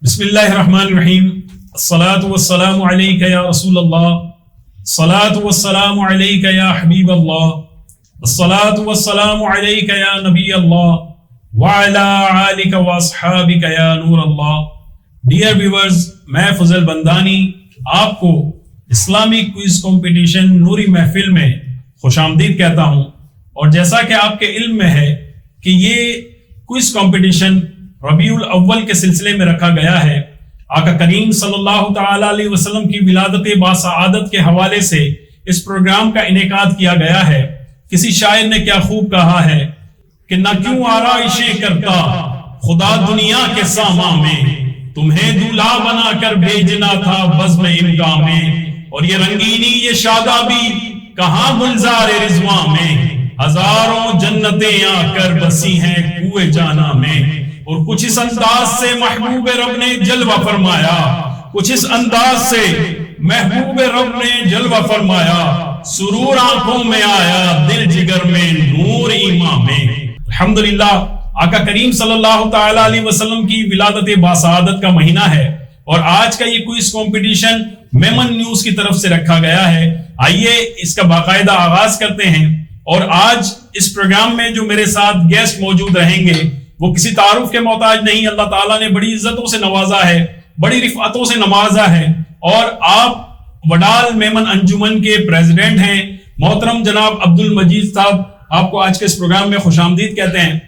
بسم اللہ الرحمن الرحیم الصلاۃ والسلام علیک یا رسول اللہ الصلاۃ والسلام علیک یا حبیب اللہ الصلاۃ والسلام علیک یا نبی اللہ وعلی آلک واصحابک یا نور اللہ. ڈیئر ویورز، میں فضل بندانی آپ کو اسلامی کوئز کمپٹیشن نوری محفل میں خوش آمدید کہتا ہوں. اور جیسا کہ آپ کے علم میں ہے کہ یہ کوئز کمپٹیشن ربیع الاول کے سلسلے میں رکھا گیا ہے. آقا کریم صلی اللہ تعالی علیہ وسلم کی ولادت باسعادت کے حوالے سے اس پروگرام کا انعقاد کیا گیا ہے. کسی شاعر نے کیا خوب کہا ہے کہ نہ کیوں آرائشیں کرتا خدا دنیا کے ساما میں، تمہیں دولہا بنا کر بھیجنا تھا بزم امگا میں. اور یہ رنگینی یہ شادابی کہاں گلزار رضواں میں، ہزاروں جنتیں آ کر بسی ہیں کوئے جانا میں. اور کچھ اس انداز سے محبوب رب نے جلوہ فرمایا، کچھ اس انداز سے محبوب رب نے جلوہ فرمایا، سرور آنکھوں میں آیا دل جگر میں نور ایمان میں. الحمدللہ آقا کریم صلی اللہ تعالی علیہ وسلم کی ولادت باسعادت کا مہینہ ہے اور آج کا یہ کوئز کمپٹیشن میمن نیوز کی طرف سے رکھا گیا ہے. آئیے اس کا باقاعدہ آغاز کرتے ہیں. اور آج اس پروگرام میں جو میرے ساتھ گیسٹ موجود رہیں گے وہ کسی تعارف کے محتاج نہیں. اللہ تعالیٰ نے بڑی عزتوں سے نوازا ہے، بڑی رفعتوں سے نوازا ہے. اور آپ وڈال میمن انجمن کے پریزیڈنٹ ہیں محترم جناب عبد المجید صاحب، آپ کو آج کے اس پروگرام میں خوش آمدید کہتے ہیں.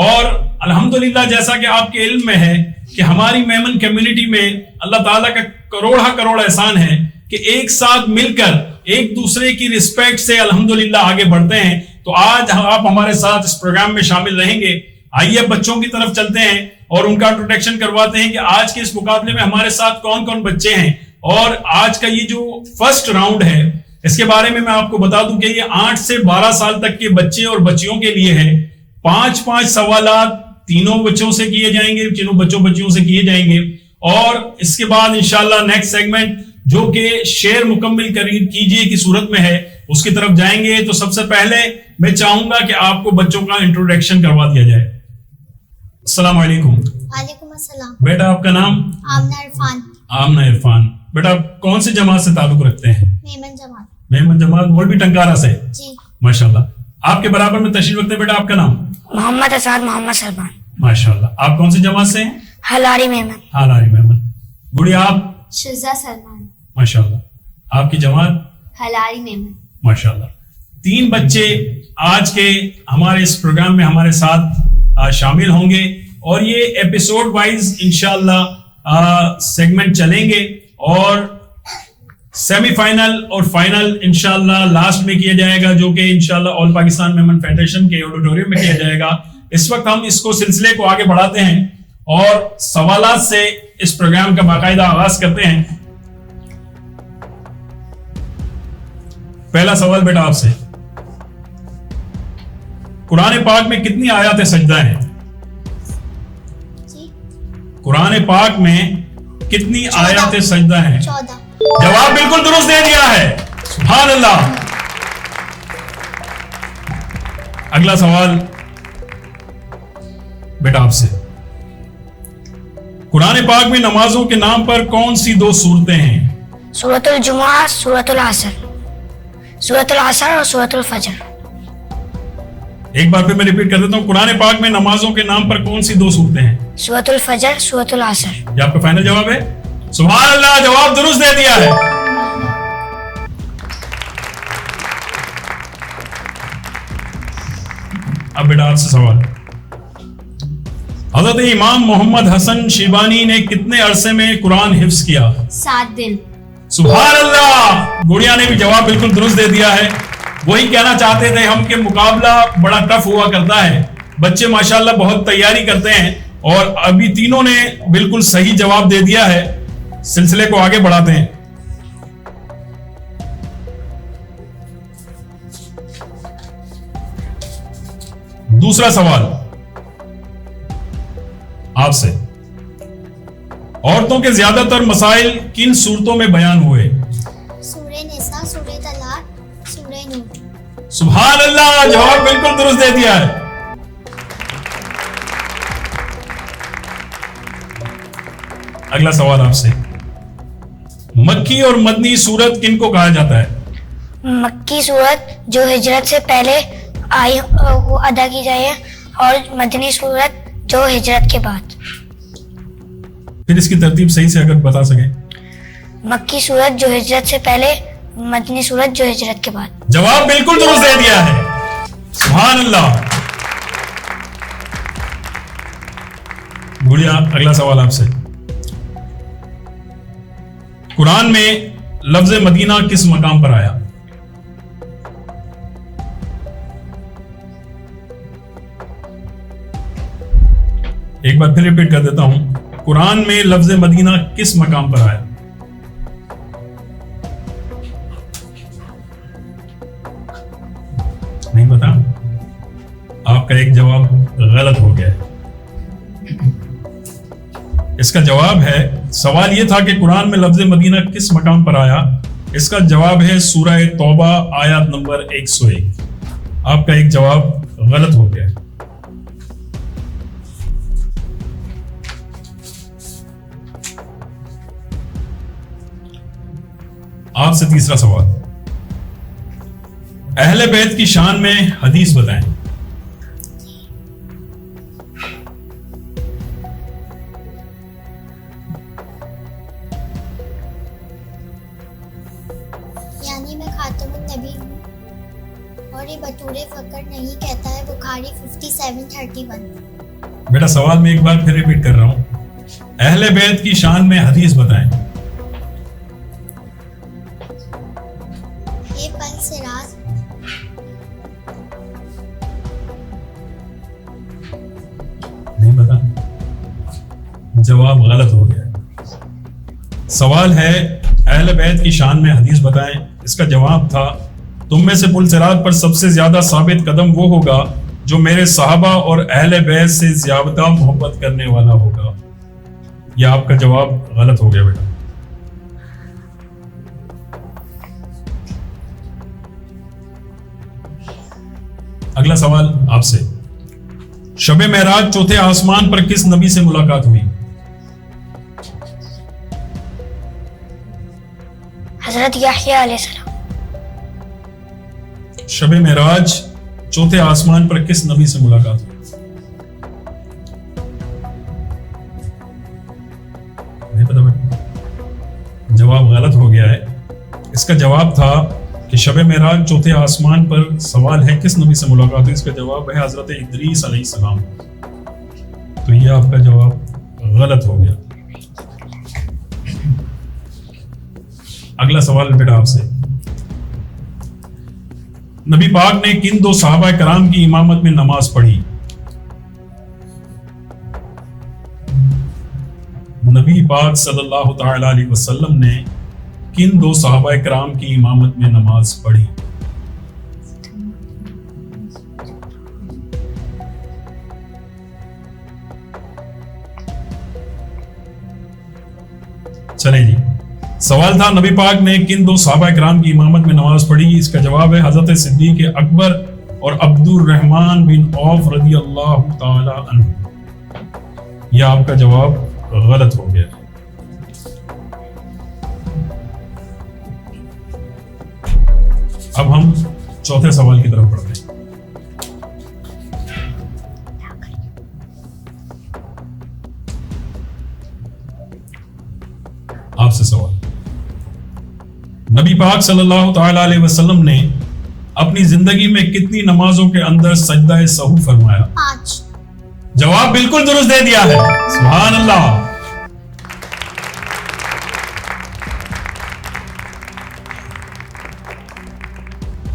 اور الحمدللہ جیسا کہ آپ کے علم میں ہے کہ ہماری میمن کمیونٹی میں اللہ تعالیٰ کا کروڑ احسان ہے کہ ایک ساتھ مل کر ایک دوسرے کی رسپیکٹ سے الحمدللہ آگے بڑھتے ہیں. تو آج آپ ہمارے ساتھ اس پروگرام میں شامل رہیں گے. آئیے بچوں کی طرف چلتے ہیں اور ان کا انٹروڈکشن کرواتے ہیں کہ آج کے اس مقابلے میں ہمارے ساتھ کون کون بچے ہیں. اور آج کا یہ جو فرسٹ راؤنڈ ہے اس کے بارے میں آپ کو بتا دوں کہ یہ 8 سے 12 سال تک کے بچے اور بچیوں کے لیے ہے. 5 سوالات تینوں بچوں سے کیے جائیں گے، تینوں بچیوں سے کیے جائیں گے. اور اس کے بعد انشاءاللہ نیکسٹ سیگمنٹ جو کہ شعر مکمل کیجئے کی صورت میں ہے اس کی طرف جائیں گے. تو سب سے پہلے میں چاہوں گا کہ آپ کو بچوں کا انٹروڈکشن کروا دیا جائے. السلام علیکم. وعلیکم السلام. بیٹا آپ کا نام؟ آمنہ عرفان. آمنہ عرفان. بیٹا آپ کون سی جماعت سے تعلق رکھتے ہیں؟ میمن جماعت. میمن جماعت مولوی ٹنکارا سے. جی ماشاءاللہ. آپ کے برابر میں تشریف رکھتے ہیں بیٹا، آپ کا نام؟ محمد اسعد محمد سلمان. ماشاءاللہ. آپ کون سی جماعت سے ہیں؟ ہلاری میمن. ہلاری میمن. گڑیا آپ؟ شزا سلمان. ماشاءاللہ. آپ کی جماعت؟ ہلاری میمن. ماشاءاللہ. 3 بچے آج کے ہمارے اس پروگرام میں ہمارے ساتھ شامل ہوں گے اور یہ ایپیسوڈ وائز انشاءاللہ سیگمنٹ چلیں گے اور سیمی فائنل اور فائنل انشاءاللہ لاسٹ میں کیا جائے گا، جو کہ انشاءاللہ آل پاکستان میمن فیڈریشن کے آڈیٹوریم میں کیا جائے گا. اس وقت ہم اس کو سلسلے کو آگے بڑھاتے ہیں اور سوالات سے اس پروگرام کا باقاعدہ آغاز کرتے ہیں. پہلا سوال بیٹا آپ سے، قرآن پاک میں کتنی آیات سجدہ ہیں؟ جی قرآن پاک میں کتنی آیات سجدہ ہیں؟ 14. جواب بالکل درست دے دیا ہے. سبحان اللہ. اگلا سوال بیٹا آپ سے، قرآن پاک میں نمازوں کے نام پر کون سی 2 سورتیں ہیں؟ سورۃ الجمعہ، سورۃ العصر. سورۃ العصر اور سورۃ الفجر. ایک بار پھر میں ریپیٹ کر دیتا ہوں، قرآن پاک میں نمازوں کے نام پر کون سی 2 سورتیں ہیں؟ سورۃ الفجر، سورۃ العصر. یہ آپ کا فائنل جواب ہے؟ سبحان اللہ، جواب درست دے دیا ہے. اب بیٹا آپ سے سوال، حضرت امام محمد حسن شیبانی نے کتنے عرصے میں قرآن حفظ کیا؟ 7 دن. سبحان اللہ. گڑیا نے بھی جواب بالکل درست دے دیا ہے. وہی کہنا چاہتے تھے ہم کہ مقابلہ بڑا ٹف ہوا کرتا ہے، بچے ماشاءاللہ بہت تیاری کرتے ہیں اور ابھی تینوں نے بالکل صحیح جواب دے دیا ہے. سلسلے کو آگے بڑھاتے ہیں. دوسرا سوال آپ سے، عورتوں کے زیادہ تر مسائل کن صورتوں میں بیان ہوئے؟ سورہ نساء، سورہ طلاق، سورہ نور. سبحان اللہ، جواب بالکل درست دے دیا ہے. اگلا سوال آپ سے، مکی اور مدنی سورت کن کو کہا جاتا ہے؟ مکی صورت جو ہجرت سے پہلے آئی وہ ادا کی جائے، اور مدنی صورت جو ہجرت کے بعد۔ پھر اس کی ترتیب صحیح سے اگر بتا سکیں۔ مکی صورت جو ہجرت سے پہلے، مدنی صورت جو ہجرت کے بعد۔ جواب بالکل درست دے دیا ہے، سبحان اللہ۔ گڑیا اگلا سوال آپ سے، قرآن میں لفظ مدینہ کس مقام پر آیا؟ ایک بار پھر ریپیٹ کر دیتا ہوں، قرآن میں لفظ مدینہ کس مقام پر آیا؟ نہیں پتا؟ آپ کا ایک جواب غلط ہو گیا ہے۔ اس کا جواب ہے، سوال یہ تھا کہ قرآن میں لفظ مدینہ کس مقام پر آیا، اس کا جواب ہے سورہ توبہ آیت نمبر 101۔ آپ کا ایک جواب غلط ہو گیا ہے۔ آپ سے تیسرا سوال، اہل بیت کی شان میں حدیث بتائیں۔ یعنی میں خاتم النبی ہوں اور یہ بطور فخر نہیں کہتا ہے، بخاری 5731۔ بیٹا سوال میں ایک بار پھر ریپیٹ کر رہا ہوں، اہل بیت کی شان میں حدیث بتائیں۔ یہ پل سراج نہیں پتا؟ جواب غلط ہو گیا۔ سوال ہے اہل بیت کی شان میں حدیث بتائیں، اس کا جواب تھا تم میں سے پل صراط پر سب سے زیادہ ثابت قدم وہ ہوگا جو میرے صحابہ اور اہل بیت سے زیادہ محبت کرنے والا ہوگا۔ یہ آپ کا جواب غلط ہو گیا بیٹا۔ اگلا سوال آپ سے، شب معراج چوتھے آسمان پر کس نبی سے ملاقات ہوئی؟ حضرت یحییٰ علیہ السلام۔ شب معراج چوتھے آسمان پر کس نبی سے ملاقات ہوئی؟ نہیں پتا بیٹا، جواب غلط ہو گیا ہے۔ اس کا جواب تھا کہ شب معراج چوتھے آسمان پر سوال ہے کس نبی سے ملاقات ہوئی، اس کا جواب ہے حضرت ادریس علیہ السلام۔ تو یہ آپ کا جواب غلط ہو گیا۔ اگلا سوال بیٹا آپ سے، نبی پاک نے کن دو صحابہ کرام کی امامت میں نماز پڑھی؟ نبی پاک صلی اللہ تعالی علیہ وسلم نے کن دو صحابہ کرام کی امامت میں نماز پڑھی؟ چلیں جی، سوال تھا نبی پاک نے کن دو صحابہ کرام کی امامت میں نماز پڑھی، اس کا جواب ہے حضرت صدیق اکبر اور عبد الرحمن بن عوف رضی اللہ تعالی عنہ۔ یہ آپ کا جواب غلط ہو گیا۔ اب ہم چوتھے سوال کی طرف بڑھتے ہیں۔ آپ سے سوال، نبی پاک صلی اللہ تعالی علیہ وسلم نے اپنی زندگی میں کتنی نمازوں کے اندر سجدہ سہو فرمایا؟ 5۔ جواب بالکل درست دے دیا ہے، سبحان اللہ۔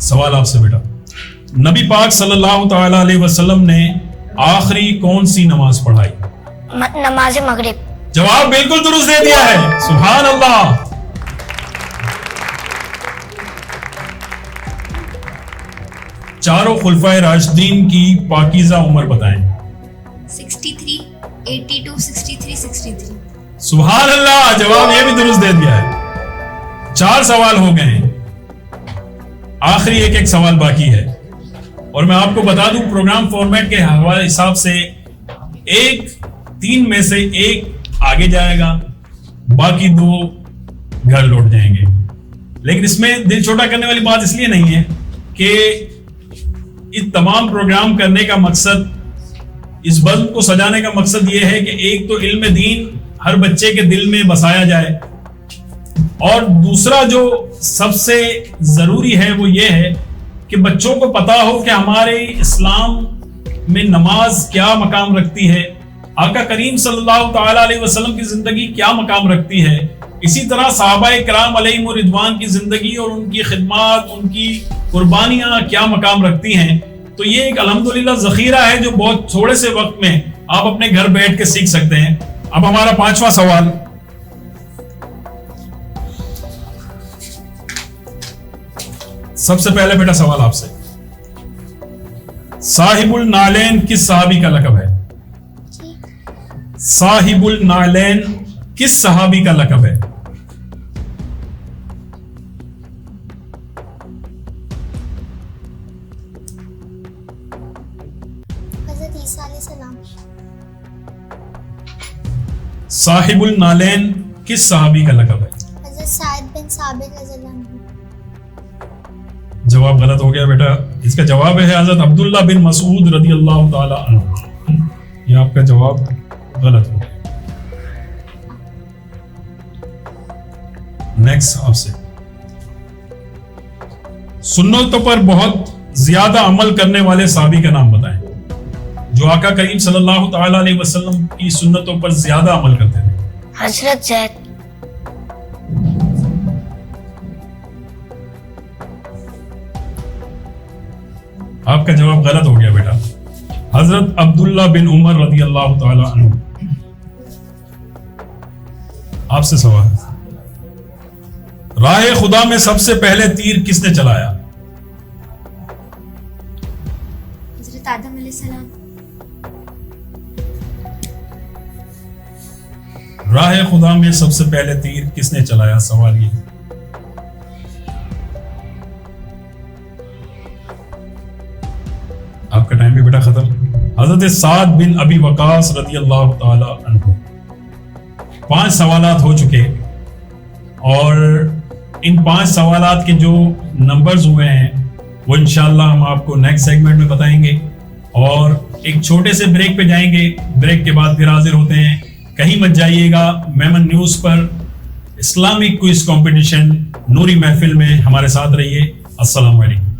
سوال آپ سے بیٹا، نبی پاک صلی اللہ تعالی علیہ وسلم نے آخری کون سی نماز پڑھائی؟ نماز مغرب۔ جواب بالکل درست دے دیا ہے، سبحان اللہ۔ چاروں خلفائے راشدین کی پاکیزہ عمر بتائیں۔ 63، 82، 63، 63۔ سبحان اللہ، جواب یہ بھی درست دے دیا ہے۔ 4 سوال ہو گئے ہیں، آخری ایک سوال باقی ہے، اور میں آپ کو بتا دوں پروگرام فارمیٹ کے حوالے حساب سے 3 میں سے 1 آگے جائے گا باقی 2 گھر لوٹ جائیں گے. لیکن اس میں دل چھوٹا کرنے والی بات اس لیے نہیں ہے کہ اس تمام پروگرام کرنے کا مقصد, اس بلب کو سجانے کا مقصد یہ ہے کہ ایک تو علم دین ہر بچے کے دل میں بسایا جائے, اور دوسرا جو سب سے ضروری ہے وہ یہ ہے کہ بچوں کو پتا ہو کہ ہمارے اسلام میں نماز کیا مقام رکھتی ہے, آقا کریم صلی اللہ تعالی علیہ وسلم کی زندگی کیا مقام رکھتی ہے, اسی طرح صحابہ کرام علیہم رضوان کی زندگی اور ان کی خدمات, ان کی قربانیاں کیا مقام رکھتی ہیں. تو یہ ایک الحمدللہ ذخیرہ ہے جو بہت تھوڑے سے وقت میں آپ اپنے گھر بیٹھ کے سیکھ سکتے ہیں. اب ہمارا 5واں سوال, سب سے پہلے بیٹا سوال آپ سے, صاحب النالین کس صحابی کا لقب ہے؟ صاحب النالین کس صحابی کا لقب ہے؟ حضرت عیسیٰ علیہ السلام. صاحب النالین کس صحابی کا لقب ہے؟ حضرت سعد بن ثابت رضی اللہ عنہ. جواب غلط ہو گیا بیٹا. اس کا جواب ہے حضرت عبداللہ بن مسعود رضی اللہ تعالی عنہ. یہ آپ کا جواب غلط ہو گیا. نیکسٹ آپ سے, سنتوں پر بہت زیادہ عمل کرنے والے صحابی کا نام بتائیں جو آقا کریم صلی اللہ تعالی علیہ وسلم کی سنتوں پر زیادہ عمل کرتے تھے. حضرت زید. آپ کا جواب غلط ہو گیا بیٹا. حضرت عبداللہ بن عمر رضی اللہ تعالی عنہ. آپ سے سوال, راہ خدا میں سب سے پہلے تیر کس نے چلایا؟ حضرت آدم علیہ السلام. راہ خدا میں سب سے پہلے تیر کس نے چلایا؟ سوال یہ. آپ کا ٹائم بھی بیٹا ختم. حضرت سعد بن ابی وقاص رضی اللہ تعالی عنہ. 5 سوالات ہو چکے اور ان 5 سوالات کے جو نمبرز ہوئے ہیں وہ انشاءاللہ ہم آپ کو نیکسٹ سیگمنٹ میں بتائیں گے, اور ایک چھوٹے سے بریک پہ جائیں گے. بریک کے بعد پھر حاضر ہوتے ہیں. کہیں مت جائیے گا. میمن نیوز پر اسلامک کوئز کمپٹیشن نوری محفل میں ہمارے ساتھ رہیے. السلام علیکم.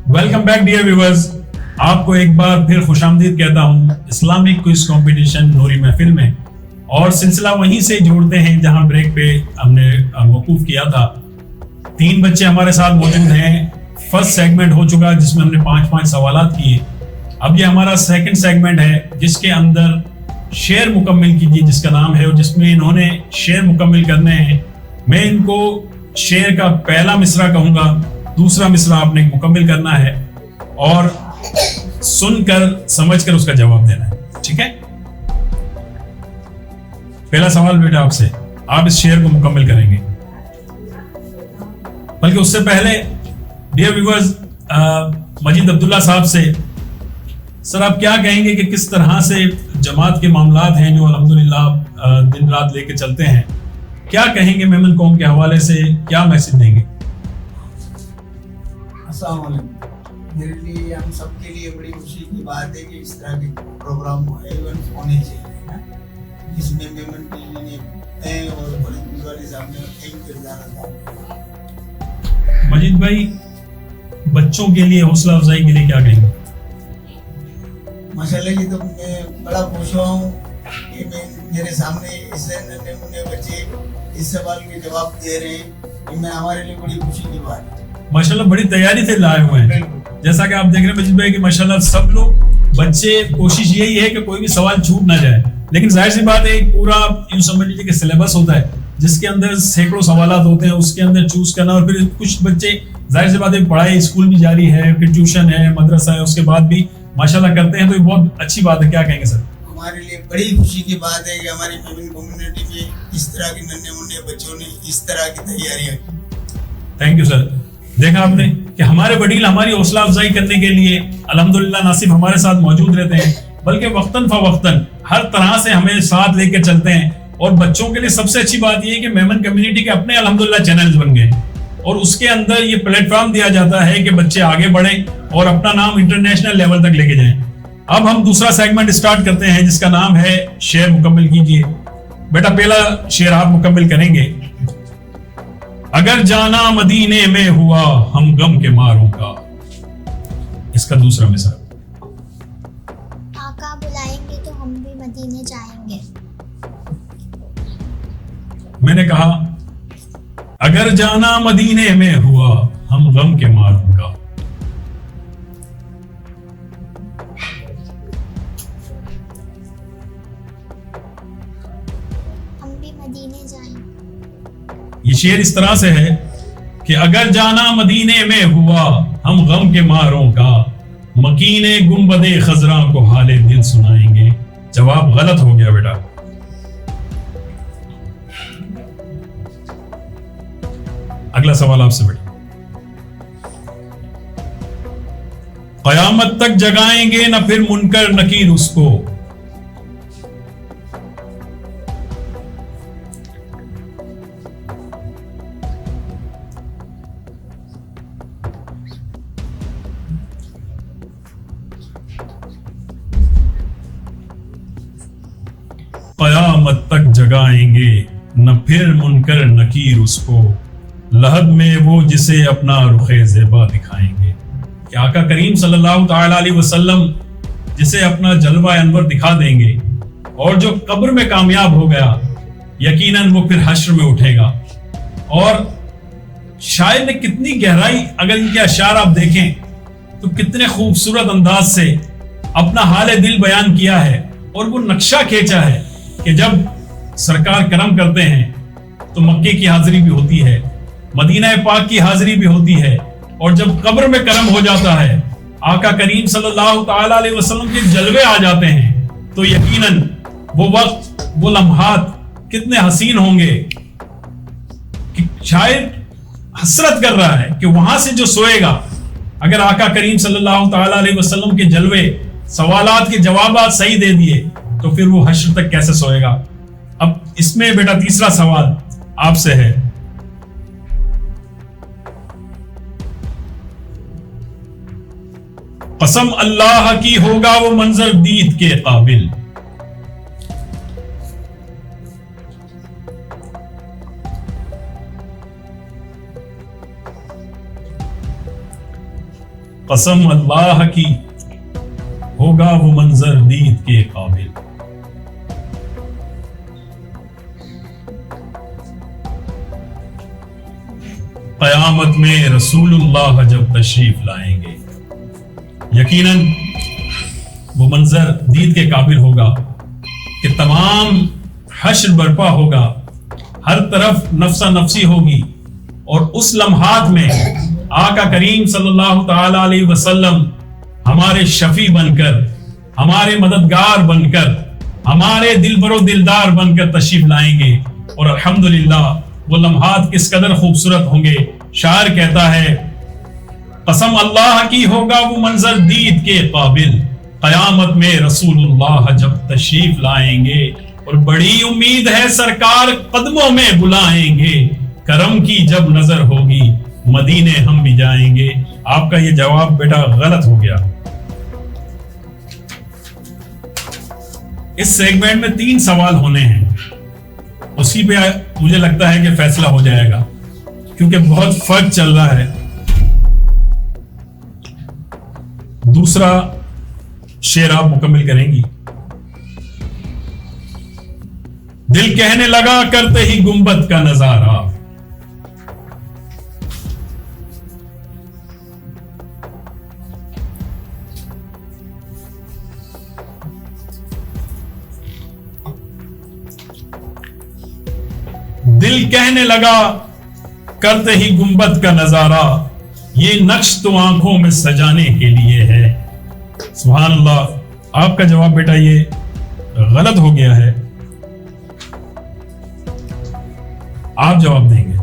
Welcome back dear viewers. آپ کو ایک بار پھر خوش آمدید کہتا ہوں اسلامک کوئز کمپٹیشن نوری محفل میں, اور سلسلہ وہیں سے جوڑتے ہیں جہاں بریک پہ ہم نے موقوف کیا تھا. 3 بچے ہمارے ساتھ موجود ہیں. فرسٹ سیگمنٹ ہو چکا جس میں ہم نے 5 سوالات کیے. اب یہ ہمارا سیکنڈ سیگمنٹ ہے جس کے اندر شعر مکمل کیجیے جس کا نام ہے, اور جس میں انہوں نے شعر مکمل کرنے ہیں. میں ان کو شعر کا پہلا مصرع کہوں گا, دوسرا مصرع آپ نے مکمل کرنا ہے اور سن کر سمجھ کر اس کا جواب دینا ہے. ٹھیک ہے. پہلا سوال بیٹا آپ سے, آپ اس شعر کو مکمل کریں گے. بلکہ اس سے پہلے ڈیئر ویورز مجید عبداللہ صاحب سے, سر آپ کیا کہیں گے کہ کس طرح سے جماعت کے معاملات ہیں جو الحمدللہ دن رات لے کے چلتے ہیں, کیا کہیں گے میمن قوم کے حوالے سے, کیا میسج دیں گے؟ السلام علیکم. میرے لیے ہم سب کے لیے بڑی خوشی کی بات ہے کہ اس طرح کے پروگرام ایونٹ ہونے چاہیے جس میں میمن ٹی وی نے میں اور مجید والے صاحب نے اہم کردار ادا کیا. مجید بھائی بچوں کے لیے حوصلہ افزائی کے لیے کیا کہیں گے؟ ماشاءاللہ یہ تو میں بڑا خوش ہوا ہوں کہ میرے سامنے اس ننھے منھے بچے اس سوال کے جواب دے رہے ہیں، کہ میں ہمارے لیے بڑی خوشی کی بات ہے. ماشاءاللہ بڑی تیاری سے لائے ہوئے ہیں. جیسا کہ آپ دیکھ رہے ہیں مجید بھائی کہ ماشاءاللہ سب لوگ بچے کوشش یہی ہے کہ کوئی بھی سوال چھوٹ نہ جائے، لیکن ظاہر سی بات ہے ایک پورا یوں سمجھ لیجیے کہ سلیبس ہوتا ہے جس کے اندر سینکڑوں سوالات ہوتے ہیں، اس کے اندر چوز کرنا، اور پھر کچھ بچے ظاہر سی بات ہے پڑھائی اسکول بھی جاری ہے، پھر ٹیوشن ہے، مدرسہ ہے، اس کے بعد بھی ماشاءاللہ کرتے ہیں، تو یہ بہت اچھی بات ہے. کیا کہیں گے سر؟ ہمارے لیے بڑی خوشی کی بات ہے کہ ہماری میمن کمیونٹی میں اس طرح کے ننھے منھے بچوں نے اس طرح کی تیاریاں کی. Thank you sir. دیکھا آپ نے کہ ہمارے وڈیل ہماری حوصلہ افزائی کرنے کے لیے الحمدللہ نہ صرف ہمارے ساتھ موجود رہتے ہیں بلکہ وقتاً فوقتاً ہر طرح سے ہمیں ساتھ لے کے چلتے ہیں. اور بچوں کے لیے سب سے اچھی بات یہ ہے کہ میمن کمیونٹی کے اپنے الحمدللہ چینلز بن گئے، اور اس کے اندر یہ پلیٹ فارم دیا جاتا ہے کہ بچے آگے بڑھیں اور اپنا نام انٹرنیشنل لیول تک لے کے جائیں. اب ہم دوسرا سیگمنٹ اسٹارٹ کرتے ہیں جس کا نام ہے شعر مکمل کیجئے. بیٹا پہلا شعر آپ مکمل کریں گے. اگر جانا مدینے میں ہوا ہم غم کے ماروں کا. اس کا دوسرا مثال. آقا بلائیں گے تو ہم بھی مدینے جائیں گے. میں نے کہا اگر جانا مدینے میں ہوا ہم غم کے ماروں کا. ہم بھی مدینے جائیں گے. یہ شعر اس طرح سے ہے کہ اگر جانا مدینے میں ہوا ہم غم کے ماروں کا، مکینے گنبد خضراء کو حال دل سنائیں گے. جواب غلط ہو گیا بیٹا. اگلا سوال آپ سے بیٹا. قیامت تک جگائیں گے نہ پھر منکر نکیر اس کو. قیامت تک جگائیں گے نہ پھر منکر نکیر اس کو، لحد میں وہ جسے اپنا رخ زیبا دکھائیں گے. کہ آقا کریم صلی اللہ تعالی علیہ وسلم جسے اپنا جلوہ انور دکھا دیں گے، اور جو قبر میں کامیاب ہو گیا یقیناً وہ پھر حشر میں اٹھے گا. اور شاعر نے کتنی گہرائی، اگر ان کے اشعار آپ دیکھیں تو کتنے خوبصورت انداز سے اپنا حال دل بیان کیا ہے، اور وہ نقشہ کھینچا ہے کہ جب سرکار کرم کرتے ہیں تو مکے کی حاضری بھی ہوتی ہے، مدینہ پاک کی حاضری بھی ہوتی ہے، اور جب قبر میں کرم ہو جاتا ہے، آقا کریم صلی اللہ تعالی علیہ وسلم کے جلوے آ جاتے ہیں، تو یقیناً وہ وقت، وہ لمحات کتنے حسین ہوں گے کہ شاید حسرت کر رہا ہے کہ وہاں سے جو سوئے گا، اگر آقا کریم صلی اللہ تعالی علیہ وسلم کے جلوے، سوالات کے جوابات صحیح دے دیے تو پھر وہ حشر تک کیسے سوئے گا. اب اس میں بیٹا تیسرا سوال آپ سے ہے. قسم اللہ کی ہوگا وہ منظر دید کے قابل. قسم اللہ کی ہوگا وہ منظر دید کے قابل. قیامت میں رسول اللہ جب تشریف لائیں گے، یقیناً وہ منظر دید کے قابل ہوگا کہ تمام حشر برپا ہوگا، ہر طرف نفسا نفسی ہوگی، اور اس لمحات میں آقا کریم صلی اللہ تعالی علیہ وسلم ہمارے شفیع بن کر، ہمارے مددگار بن کر، ہمارے دل برو دلدار بن کر تشریف لائیں گے. اور الحمدللہ وہ لمحات کس قدر خوبصورت ہوں گے. شاعر کہتا ہے قسم اللہ کی ہوگا وہ منظر دید کے قابل، قیامت میں رسول اللہ جب تشریف لائیں گے، اور بڑی امید ہے سرکار قدموں میں بلائیں گے، کرم کی جب نظر ہوگی مدینے ہم بھی جائیں گے. آپ کا یہ جواب بیٹا غلط ہو گیا. اس سیگمنٹ میں 3 سوال ہونے ہیں، اسی پہ مجھے لگتا ہے کہ فیصلہ ہو جائے گا، کیونکہ بہت فرق چل رہا ہے. دوسرا شعر آپ مکمل کریں گی. دل کہنے لگا کرتے ہی گنبد کا نظارہ. دل کہنے لگا کرتے ہی گنبد کا نظارہ، یہ نقش تو آنکھوں میں سجانے کے لیے ہے. سبحان اللہ. آپ کا جواب بیٹا یہ غلط ہو گیا ہے. آپ جواب دیں گے.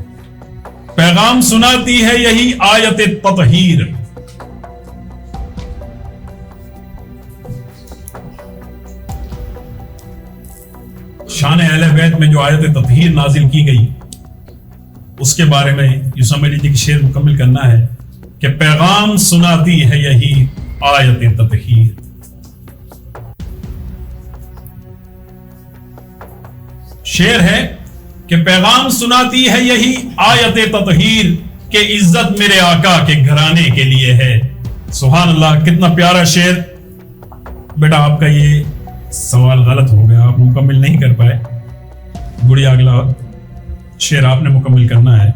پیغام سناتی ہے یہی آیت تطہیر. شان اہل بیت میں جو آیت تطہیر نازل کی گئی اس کے بارے میں یوں سمجھ لیجیے کہ شعر مکمل کرنا ہے کہ پیغام سناتی ہے یہی آیت تطہیر. شعر ہے کہ پیغام سناتی ہے یہی آیت تطہیر کہ عزت میرے آقا کے گھرانے کے لیے ہے. سبحان اللہ. کتنا پیارا شعر. بیٹا آپ کا یہ سوال غلط ہو گیا، آپ مکمل نہیں کر پائے. گڑیا اگلا شعر آپ نے مکمل کرنا ہے.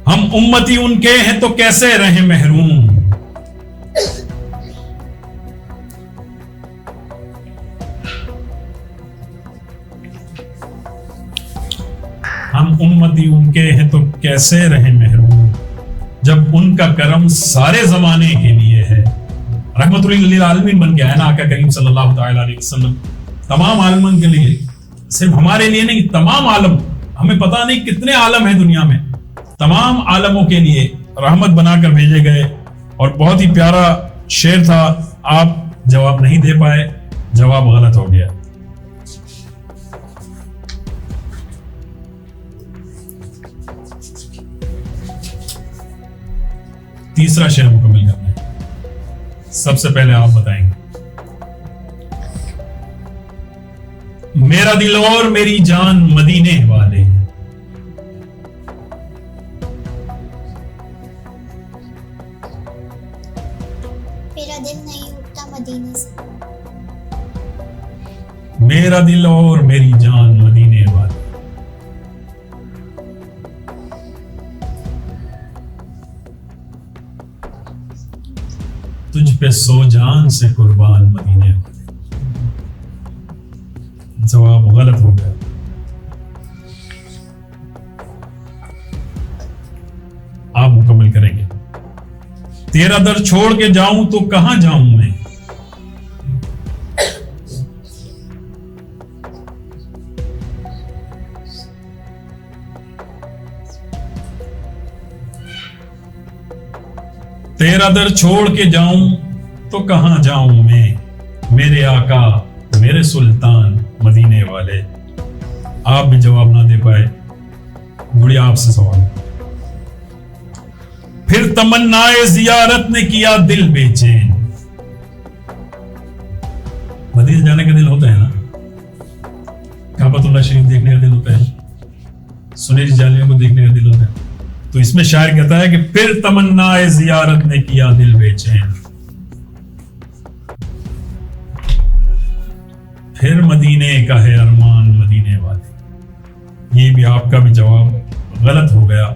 ہم امتی ان کے ہیں تو کیسے رہیں محروم. ہم امتی ان کے ہیں تو کیسے رہیں محروم جب ان کا کرم سارے زمانے کے لیے ہے. رحمت للعالمین بن کے آیا نا آقا کریم صلی اللہ تعالی علیہ وسلم. تمام عالمین کے لیے، صرف ہمارے لیے نہیں، تمام عالم. ہمیں پتہ نہیں کتنے عالم ہیں دنیا میں، تمام عالموں کے لیے رحمت بنا کر بھیجے گئے. اور بہت ہی پیارا شعر تھا. آپ جواب نہیں دے پائے، جواب غلط ہو گیا. تیسرا شعر مکمل کرنا ہے. سب سے پہلے آپ بتائیں گے. میرا دل اور میری جان مدینے والے. میرا دل نہیں اٹھتا مدینے سے. میرا دل اور میری جان مدینے والے. تجھ پہ سو جان سے قربان مدینے والے. جواب غلط ہو گیا. آپ مکمل کریں گے. تیرا در چھوڑ کے جاؤں تو کہاں جاؤں میں. تیرا در چھوڑ کے جاؤں تو کہاں جاؤں میں، میرے آقا میرے سلطان مدینے والے. آپ بھی جواب نہ دے پائے. گڑیا آپ سے سوال. پھر تمنائے زیارت نے کیا دل بے چین. مدینے جانے کا دل ہوتا ہے نا، کعبۃ اللہ شریف دیکھنے کا دل ہوتا ہے، سنہری جالیوں کو دیکھنے کا دل ہوتا ہے. تو اس میں شاعر کہتا ہے کہ پھر تمنائے زیارت نے کیا دل بے چین. پھر مدینے کا ہے ارمان مدینے والے. یہ بھی آپ کا بھی جواب غلط ہو گیا.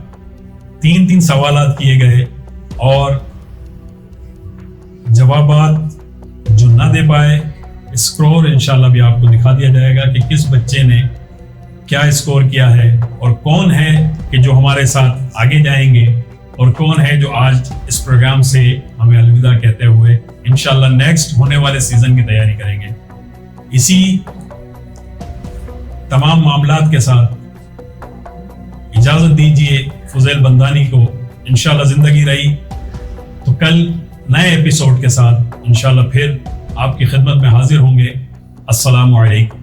تین سوالات کیے گئے اور جوابات جو نہ دے پائے اسکور انشاءاللہ بھی آپ کو دکھا دیا جائے گا کہ کس بچے نے کیا اسکور کیا ہے اور کون ہے کہ جو ہمارے ساتھ آگے جائیں گے اور کون ہے جو آج اس پروگرام سے ہمیں الوداع کہتے ہوئے انشاءاللہ نیکسٹ ہونے والے سیزن کی تیاری کریں گے. اسی تمام معاملات کے ساتھ اجازت دیجیے فضیل بندانی کو. انشاءاللہ زندگی رہی تو کل نئے ایپیسوڈ کے ساتھ انشاءاللہ پھر آپ کی خدمت میں حاضر ہوں گے. السلام علیکم.